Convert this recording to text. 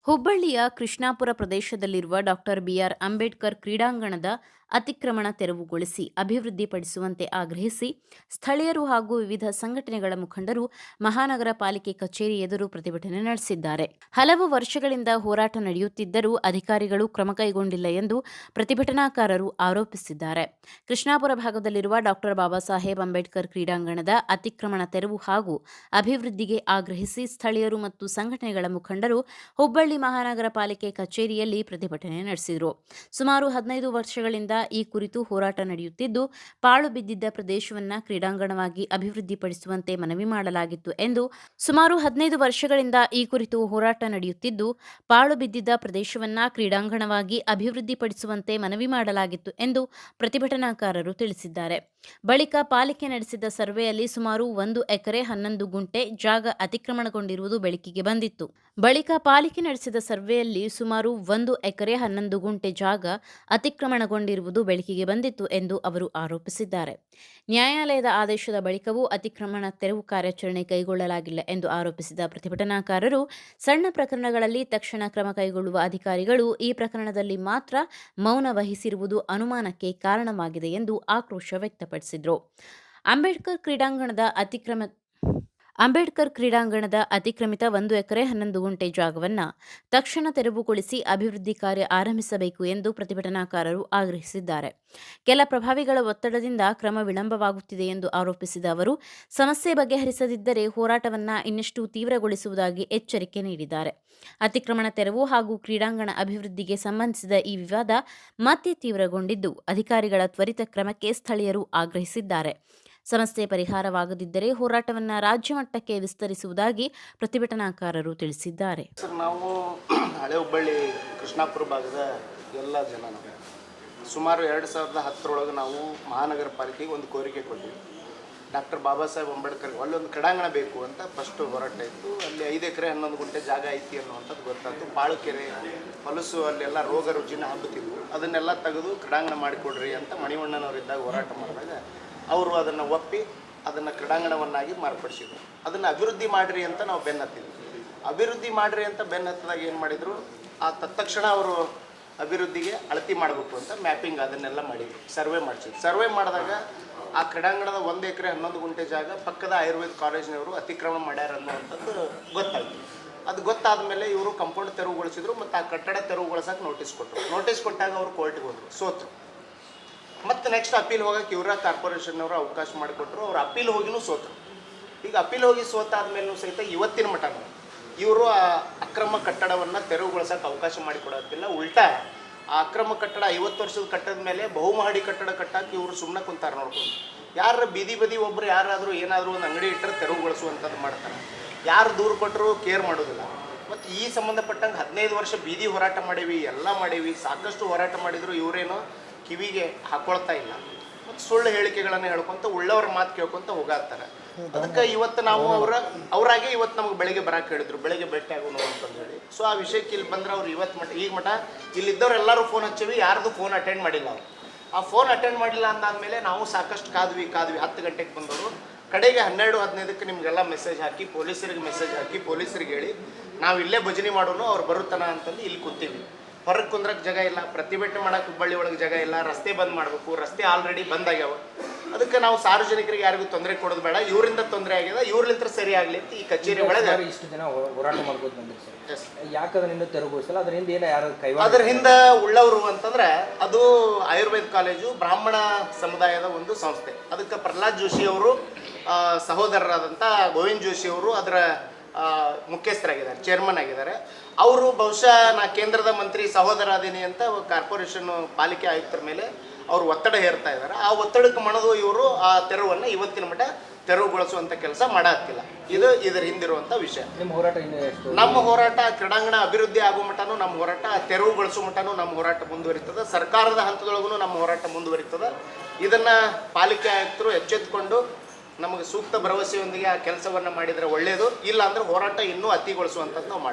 ಹುಬ್ಬಳ್ಳಿಯ ಕೃಷ್ಣಾಪುರ ಪ್ರದೇಶದಲ್ಲಿರುವ doctor B R Ambedkar ಕ್ರೀಡಾಂಗಣದ ಅತಿಕ್ರಮಣ ತೆರವುಗೊಳಿಸಿ ಅಭಿವೃದ್ಧಿಪಡಿಸುವಂತೆ ಆಗ್ರಹಿಸಿ ಸ್ಥಳೀಯರು ಹಾಗೂ ವಿವಿಧ ಸಂಘಟನೆಗಳ ಮುಖಂಡರು ಮಹಾನಗರ ಪಾಲಿಕೆ ಕಚೇರಿ ಎದುರು ಪ್ರತಿಭಟನೆ ನಡೆಸಿದ್ದಾರೆ. ಹಲವು ವರ್ಷಗಳಿಂದ ಹೋರಾಟ ನಡೆಯುತ್ತಿದ್ದರೂ ಅಧಿಕಾರಿಗಳು ಕ್ರಮ ಕೈಗೊಂಡಿಲ್ಲ ಎಂದು ಪ್ರತಿಭಟನಾಕಾರರು ಆರೋಪಿಸಿದ್ದಾರೆ. ಕೃಷ್ಣಾಪುರ ಭಾಗದಲ್ಲಿರುವ ಡಾಕ್ಟರ್ ಬಾಬಾ ಸಾಹೇಬ್ ಅಂಬೇಡ್ಕರ್ ಕ್ರೀಡಾಂಗಣದ ಅತಿಕ್ರಮಣ ತೆರವು ಹಾಗೂ ಅಭಿವೃದ್ಧಿಗೆ ಆಗ್ರಹಿಸಿ ಸ್ಥಳೀಯರು ಮತ್ತು ಸಂಘಟನೆಗಳ ಮುಖಂಡರು ಹುಬ್ಬಳ್ಳಿ ಮಹಾನಗರ ಪಾಲಿಕೆ ಕಚೇರಿಯಲ್ಲಿ ಪ್ರತಿಭಟನೆ ನಡೆಸಿದರು. ಸುಮಾರು 15 ವರ್ಷಗಳಿಂದ ಈ ಕುರಿತು ಹೋರಾಟ ನಡೆಯುತ್ತಿದ್ದು, ಪಾಳು ಬಿದ್ದಿದ್ದ ಪ್ರದೇಶವನ್ನು ಕ್ರೀಡಾಂಗಣವಾಗಿ ಅಭಿವೃದ್ಧಿಪಡಿಸುವಂತೆ ಮನವಿ ಮಾಡಲಾಗಿತ್ತು ಎಂದು ಪ್ರತಿಭಟನಾಕಾರರು ತಿಳಿಸಿದ್ದಾರೆ. ಬಳಿಕ ಪಾಲಿಕೆ ನಡೆಸಿದ ಸರ್ವೆಯಲ್ಲಿ ಸುಮಾರು 1 ಎಕರೆ 11 ಗುಂಟೆ ಜಾಗ ಅತಿಕ್ರಮಣಗೊಂಡಿರುವುದು ಬೆಳಕಿಗೆ ಬಂದಿತ್ತು ಎಂದು ಅವರು ಆರೋಪಿಸಿದ್ದಾರೆ. ನ್ಯಾಯಾಲಯದ ಆದೇಶದ ಬಳಿಕವೂ ಅತಿಕ್ರಮಣ ತೆರವು ಕಾರ್ಯಾಚರಣೆ ಕೈಗೊಳ್ಳಲಾಗಿಲ್ಲ ಎಂದು ಆರೋಪಿಸಿದ ಪ್ರತಿಭಟನಾಕಾರರು, ಸಣ್ಣ ಪ್ರಕರಣಗಳಲ್ಲಿ ತಕ್ಷಣ ಕ್ರಮ ಕೈಗೊಳ್ಳುವ ಅಧಿಕಾರಿಗಳು ಈ ಪ್ರಕರಣದಲ್ಲಿ ಮಾತ್ರ ಮೌನ ವಹಿಸಿರುವುದು ಅನುಮಾನಕ್ಕೆ ಕಾರಣವಾಗಿದೆ ಎಂದು ಆಕ್ರೋಶ ವ್ಯಕ್ತಪಡಿಸಿದರು. ಅಂಬೇಡ್ಕರ್ ಕ್ರೀಡಾಂಗಣದ ಅತಿಕ್ರಮಿತ 1 ಎಕರೆ 11 ಗುಂಟೆ ಜಾಗವನ್ನು ತಕ್ಷಣ ತೆರವುಗೊಳಿಸಿ ಅಭಿವೃದ್ಧಿ ಕಾರ್ಯ ಆರಂಭಿಸಬೇಕು ಎಂದು ಪ್ರತಿಭಟನಾಕಾರರು ಆಗ್ರಹಿಸಿದ್ದಾರೆ. ಕೆಲ ಪ್ರಭಾವಿಗಳ ಒತ್ತಡದಿಂದ ಕ್ರಮ ವಿಳಂಬವಾಗುತ್ತಿದೆ ಎಂದು ಆರೋಪಿಸಿದ ಅವರು, ಸಮಸ್ಯೆ ಬಗೆಹರಿಸದಿದ್ದರೆ ಹೋರಾಟವನ್ನು ಇನ್ನಷ್ಟು ತೀವ್ರಗೊಳಿಸುವುದಾಗಿ ಎಚ್ಚರಿಕೆ ನೀಡಿದ್ದಾರೆ. ಅತಿಕ್ರಮಣ ತೆರವು ಹಾಗೂ ಕ್ರೀಡಾಂಗಣ ಅಭಿವೃದ್ಧಿಗೆ ಸಂಬಂಧಿಸಿದ ಈ ವಿವಾದ ಮತ್ತೆ ತೀವ್ರಗೊಂಡಿದ್ದು, ಅಧಿಕಾರಿಗಳ ತ್ವರಿತ ಕ್ರಮಕ್ಕೆ ಸ್ಥಳೀಯರು ಆಗ್ರಹಿಸಿದ್ದಾರೆ. ಸಮಸ್ಯೆ ಪರಿಹಾರವಾಗದಿದ್ದರೆ ಹೋರಾಟವನ್ನು ರಾಜ್ಯ ಮಟ್ಟಕ್ಕೆ ವಿಸ್ತರಿಸುವುದಾಗಿ ಪ್ರತಿಭಟನಾಕಾರರು ತಿಳಿಸಿದ್ದಾರೆ. ನಾವು ಹಳೆ ಹುಬ್ಬಳ್ಳಿ ಕೃಷ್ಣಾಪುರ ಭಾಗದ ಎಲ್ಲ ಜನ ಸುಮಾರು 2010 ನಾವು ಮಹಾನಗರ ಪಾಲಿಕೆಗೆ ಒಂದು ಕೋರಿಕೆ ಕೊಟ್ಟಿವಿ. ಡಾಕ್ಟರ್ ಬಾಬಾ ಸಾಹೇಬ್ ಅಂಬೇಡ್ಕರ್ ಅಲ್ಲೊಂದು ಕ್ರೀಡಾಂಗಣ ಬೇಕು ಅಂತ ಫಸ್ಟ್ ಹೋರಾಟ ಇತ್ತು. ಅಲ್ಲಿ 5 ಎಕರೆ 11 ಗುಂಟೆ ಜಾಗ ಐತಿ ಅನ್ನುವಂಥದ್ದು ಗೊತ್ತಾಯ್ತು. ಬಾಳುಕೆರೆ ಹೊಲಸು ಅಲ್ಲೆಲ್ಲ ರೋಗ ರುಜಿನ ಹಬ್ಬುತ್ತಿದ್ವು. ಅದನ್ನೆಲ್ಲ ತೆಗೆದು ಕ್ರೀಡಾಂಗಣ ಮಾಡಿಕೊಡ್ರಿ ಅಂತ ಮಣಿವಣ್ಣನವರಿದ್ದಾಗ ಹೋರಾಟ ಮಾಡಿದಾಗ ಅವರು ಅದನ್ನು ಒಪ್ಪಿ ಅದನ್ನು ಕ್ರೀಡಾಂಗಣವನ್ನಾಗಿ ಮಾರ್ಪಡಿಸಿದ್ರು. ಅದನ್ನು ಅಭಿವೃದ್ಧಿ ಮಾಡಿರಿ ಅಂತ ನಾವು ಬೆನ್ನತ್ತಿದ್ವಿ. ಅಭಿವೃದ್ಧಿ ಮಾಡಿರಿ ಅಂತ ಬೆನ್ನತ್ತಿದಾಗ ಏನು ಮಾಡಿದರು, ಆ ತತ್ಕ್ಷಣ ಅವರು ಅಭಿವೃದ್ಧಿಗೆ ಅಳತಿ ಮಾಡಬೇಕು ಅಂತ ಮ್ಯಾಪಿಂಗ್ ಅದನ್ನೆಲ್ಲ ಮಾಡಿದ್ರು, ಸರ್ವೆ ಮಾಡಿಸಿದ್ರು. ಸರ್ವೆ ಮಾಡಿದಾಗ ಆ ಕ್ರೀಡಾಂಗಣದ 1 ಎಕರೆ 11 ಗುಂಟೆ ಜಾಗ ಪಕ್ಕದ ಆಯುರ್ವೇದ ಕಾಲೇಜಿನವರು ಅತಿಕ್ರಮಣ ಮಾಡ್ಯಾರ ಅನ್ನೋವಂಥದ್ದು ಗೊತ್ತಾಯಿತು. ಅದು ಗೊತ್ತಾದ ಮೇಲೆ ಇವರು ಕಂಪೌಂಡ್ ತೆರವುಗೊಳಿಸಿದ್ರು ಮತ್ತು ಆ ಕಟ್ಟಡ ತೆರವುಗೊಳಿಸೋಕೆ ನೋಟಿಸ್ ಕೊಟ್ಟರು. ನೋಟಿಸ್ ಕೊಟ್ಟಾಗ ಅವರು ಕೋರ್ಟಿಗೆ ಹೋದರು, ಸೋತರು. ಮತ್ತು ನೆಕ್ಸ್ಟ್ ಅಪೀಲ್ ಹೋಗೋಕೆ ಇವರ ಕಾರ್ಪೊರೇಷನ್ನವರು ಅವಕಾಶ ಮಾಡಿಕೊಟ್ರು. ಅವ್ರು ಅಪೀಲ್ ಹೋಗಿನೂ ಸೋತರು. ಈಗ ಅಪೀಲ್ ಹೋಗಿ ಸೋತಾದ್ಮೇಲೂ ಸಹಿತ ಇವತ್ತಿನ ಮಟ್ಟ ಇವರು ಆ ಅಕ್ರಮ ಕಟ್ಟಡವನ್ನು ತೆರವುಗೊಳಿಸೋಕೆ ಅವಕಾಶ ಮಾಡಿಕೊಡೋದಿಲ್ಲ. ಉಲ್ಟಾ ಆ ಅಕ್ರಮ ಕಟ್ಟಡ 50 ವರ್ಷದ ಕಟ್ಟದ ಮೇಲೆ ಬಹುಮಹಡಿ ಕಟ್ಟಡ ಕಟ್ಟಕ್ಕೆ ಇವರು ಸುಮ್ಮನೆ ಕುಂತಾರೆ ನೋಡ್ಕೊಂಡು. ಯಾರು ಬೀದಿ ಒಬ್ಬರು ಯಾರಾದರೂ ಏನಾದರೂ ಒಂದು ಅಂಗಡಿ ಇಟ್ಟರೆ ತೆರವುಗೊಳಿಸುವಂಥದ್ದು ಮಾಡ್ತಾರೆ. ಯಾರು ದೂರು ಕೊಟ್ಟರು ಕೇರ್ ಮಾಡೋದಿಲ್ಲ. ಮತ್ತು ಈ ಸಂಬಂಧಪಟ್ಟಂಗೆ 15 ವರ್ಷ ಬೀದಿ ಹೋರಾಟ ಮಾಡೀವಿ, ಎಲ್ಲ ಮಾಡೀವಿ, ಸಾಕಷ್ಟು ಹೋರಾಟ ಮಾಡಿದ್ರು ಇವರೇನೋ ಕಿವಿಗೆ ಹಾಕೊಳ್ತಾ ಇಲ್ಲ. ಮತ್ತು ಸುಳ್ಳು ಹೇಳಿಕೆಗಳನ್ನು ಹೇಳ್ಕೊತ ಉಳ್ಳವ್ರ ಮಾತು ಕೇಳ್ಕೊತ ಹೋಗಾಡ್ತಾರೆ. ಅದಕ್ಕೆ ಇವತ್ತು ನಾವು ಅವರಾಗೆ ಇವತ್ತು ನಮಗೆ ಬೆಳಗ್ಗೆ ಬರೋಕೆ ಹೇಳಿದ್ರು, ಬೆಳಗ್ಗೆ ಭೇಟಿ ಆಗೋಣ ಅಂತಂದು ಹೇಳಿ. ಸೊ ಆ ವಿಷಯಕ್ಕೆ ಇಲ್ಲಿ ಬಂದ್ರೆ ಅವ್ರು ಈಗ ಮಟ್ಟ ಇಲ್ಲಿದ್ದವ್ರು ಎಲ್ಲರೂ ಫೋನ್ ಹಚ್ಚಿವಿ, ಯಾರ್ದು ಫೋನ್ ಅಟೆಂಡ್ ಮಾಡಿಲ್ಲ. ಅವರು ಆ ಫೋನ್ ಅಟೆಂಡ್ ಮಾಡಿಲ್ಲ ಅಂದಾದ್ಮೇಲೆ ನಾವು ಸಾಕಷ್ಟು ಕಾದ್ವಿ 10 ಗಂಟೆಗೆ ಬಂದವರು. ಕಡೆಗೆ 12-15ಕ್ಕೆ ನಿಮಗೆಲ್ಲ ಮೆಸೇಜ್ ಹಾಕಿ ಪೊಲೀಸರಿಗೆ ಹೇಳಿ ನಾವು ಇಲ್ಲೇ ಭಜನೆ ಮಾಡೋನು, ಅವ್ರು ಬರುತ್ತಾನ ಅಂತಂದು ಇಲ್ಲಿ ಕೂತೀವಿ. ಹೊರಗೆ ಕುಂದ್ರಕ್ಕೆ ಜಾಗ ಇಲ್ಲ, ಪ್ರತಿಭಟನೆ ಮಾಡೋಕೆ ಹುಬ್ಬಳ್ಳಿ ಒಳಗೆ ಜಾಗ ಇಲ್ಲ, ರಸ್ತೆ ಬಂದ್ ಮಾಡಬೇಕು. ರಸ್ತೆ ಆಲ್ರೆಡಿ ಬಂದ್ ಆಗ್ಯಾವ. ಅದಕ್ಕೆ ನಾವು ಸಾರ್ವಜನಿಕರಿಗೆ ಯಾರಿಗೂ ತೊಂದರೆ ಕೊಡೋದು ಬೇಡ, ಇವರಿಂದ ತೊಂದರೆ ಆಗಿದೆ, ಇವ್ರಲಿಂತ ಸರಿ ಆಗಲಿ ಅಂತ ಈ ಕಚೇರಿ ಒಳಗೆ ಇಷ್ಟು ದಿನ ಹೋರಾಟ ಮಾಡ್ಬೋದು ಬಂದಿರಿ ಸರ್. ಯಾಕೆ ಅದರಿಂದ ತೆರವುಗೊಳಿಸಲ್ಲ? ಅದ್ರ ಹಿಂದೆ ಏನೋ ಯಾರು ಅದ್ರ ಹಿಂದೆ ಉಳ್ಳವರು ಅಂತಂದ್ರೆ ಅದು ಆಯುರ್ವೇದ ಕಾಲೇಜು ಬ್ರಾಹ್ಮಣ ಸಮುದಾಯದ ಒಂದು ಸಂಸ್ಥೆ. ಅದಕ್ಕೆ ಪ್ರಹ್ಲಾದ್ ಜೋಶಿ ಅವರು ಸಹೋದರರಾದಂಥ ಗೋವಿಂದ್ ಜೋಶಿ ಅವರು ಅದರ ಮುಖ್ಯಸ್ಥರಾಗಿದ್ದಾರೆ, ಚೇರ್ಮನ್ ಆಗಿದ್ದಾರೆ. ಅವರು ಬಹುಶಃ ನಾ ಕೇಂದ್ರದ ಮಂತ್ರಿ ಸಹೋದರ ಅದೀನಿ ಅಂತ ಕಾರ್ಪೊರೇಷನ್ ಪಾಲಿಕೆ ಆಯುಕ್ತರ ಮೇಲೆ ಅವರು ಒತ್ತಡ ಹೇರ್ತಾ ಇದ್ದಾರೆ. ಆ ಒತ್ತಡಕ್ಕೆ ಮಣದು ಇವರು ಆ ತೆರವನ್ನು ಇವತ್ತಿನ ಮಟ್ಟ ತೆರವುಗೊಳಿಸುವಂಥ ಕೆಲಸ ಮಾಡತ್ತಿಲ್ಲ. ಇದರ ಹಿಂದಿರುವಂಥ ವಿಷಯ. ನಮ್ಮ ಹೋರಾಟ ಕ್ರೀಡಾಂಗಣ ಅಭಿವೃದ್ಧಿ ಆಗೋ ಮಟ್ಟನೂ ನಮ್ಮ ಹೋರಾಟ, ತೆರವುಗೊಳಿಸೋ ಮಟ್ಟನೂ ನಮ್ಮ ಹೋರಾಟ ಮುಂದುವರಿತದೆ. ಸರ್ಕಾರದ ಹಂತದೊಳಗೂ ನಮ್ಮ ಹೋರಾಟ ಮುಂದುವರಿತದೆ. ಇದನ್ನು ಪಾಲಿಕೆ ಆಯುಕ್ತರು ಎಚ್ಚೆತ್ತುಕೊಂಡು ನಮಗೆ ಸೂಕ್ತ ಭರವಸೆಯೊಂದಿಗೆ ಆ ಕೆಲಸವನ್ನು ಮಾಡಿದರೆ ಒಳ್ಳೆಯದು. ಇಲ್ಲ ಅಂದರೆ ಹೋರಾಟ ಇನ್ನೂ ಅತಿಗೊಳಿಸುವಂಥದ್ದು ನಾವು ಮಾಡ್ತೀವಿ.